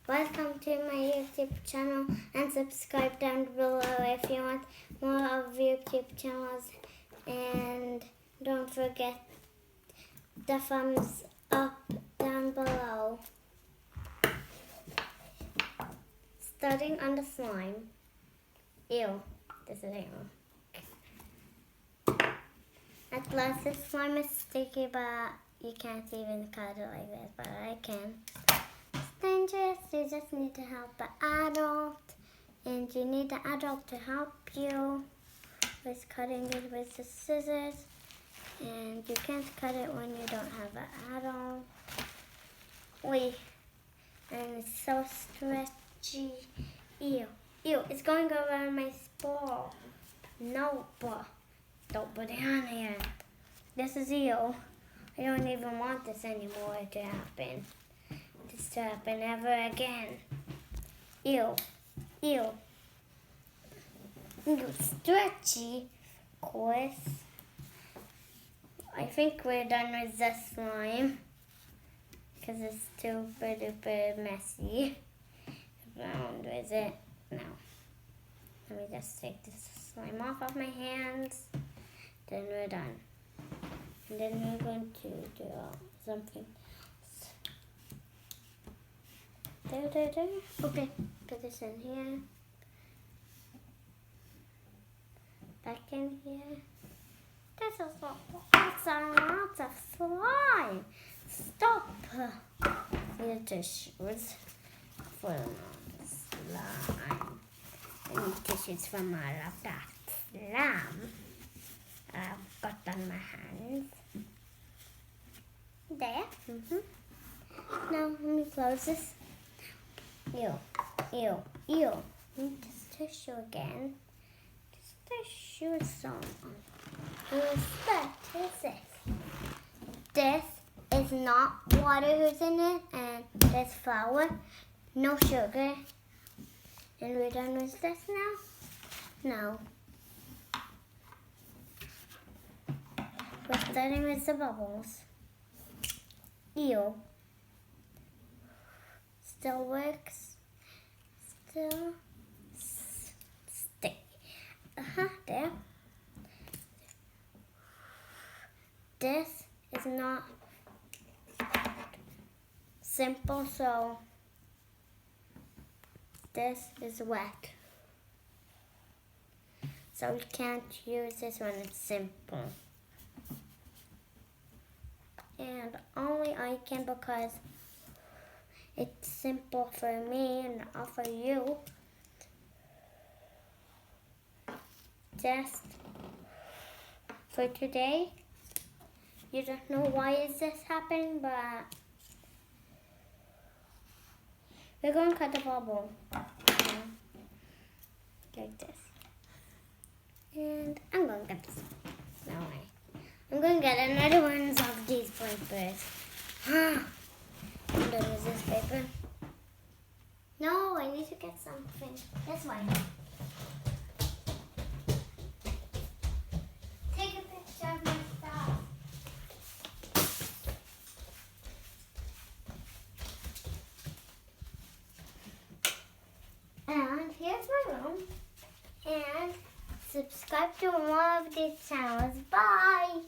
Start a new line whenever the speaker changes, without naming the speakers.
Welcome to my YouTube channel and subscribe down below if you want more of YouTube channels. And don't forget the thumbs up down below. Starting on the slime. Ew, this is ew. At last, this slime is sticky, but you can't even cut it like this, but I can. It's dangerous. You just need to help the adult, and you need the adult to help you with cutting it with the scissors. And you can't cut it when you don't have an adult. Wait, and it's so stretchy. Ew, ew! It's going around my spore. No, but don't put it on here. This is ew. I don't even want this anymore to happen. This to happen ever again. Ew. Ew. Ew. Stretchy, of course. I think we're done with the slime. Because it's super duper messy. Around with it. Now, let me just take this slime off of my hands. Then we're done. And then we're going to do something else. There. Okay, put this in here. Back in here. This is lots of slime. Stop. Your tissues for slime. I need tissues from all of that slime I've got on my hands. There. Now let me close this. Ew. This tissue again. This tissue is so who's that? Who's this? This is not water who's in it, and there's flour, no sugar. And we're done with this now? No. We're starting with the bubbles. Ew. Still works. Still sticky. There. This is not simple, so this is wet. So we can't use this when it's simple. And only I can because it's simple for me and not for you. Just for today. You don't know why is this happening, but we're going to cut the bubble. Like this. And I'm going to get this. No way. I'm going to get another one of these papers. I'm done with this paper. No, I need to get something. This one. Take a picture of my stuff. And here's my room. And subscribe to more of these channels. Bye!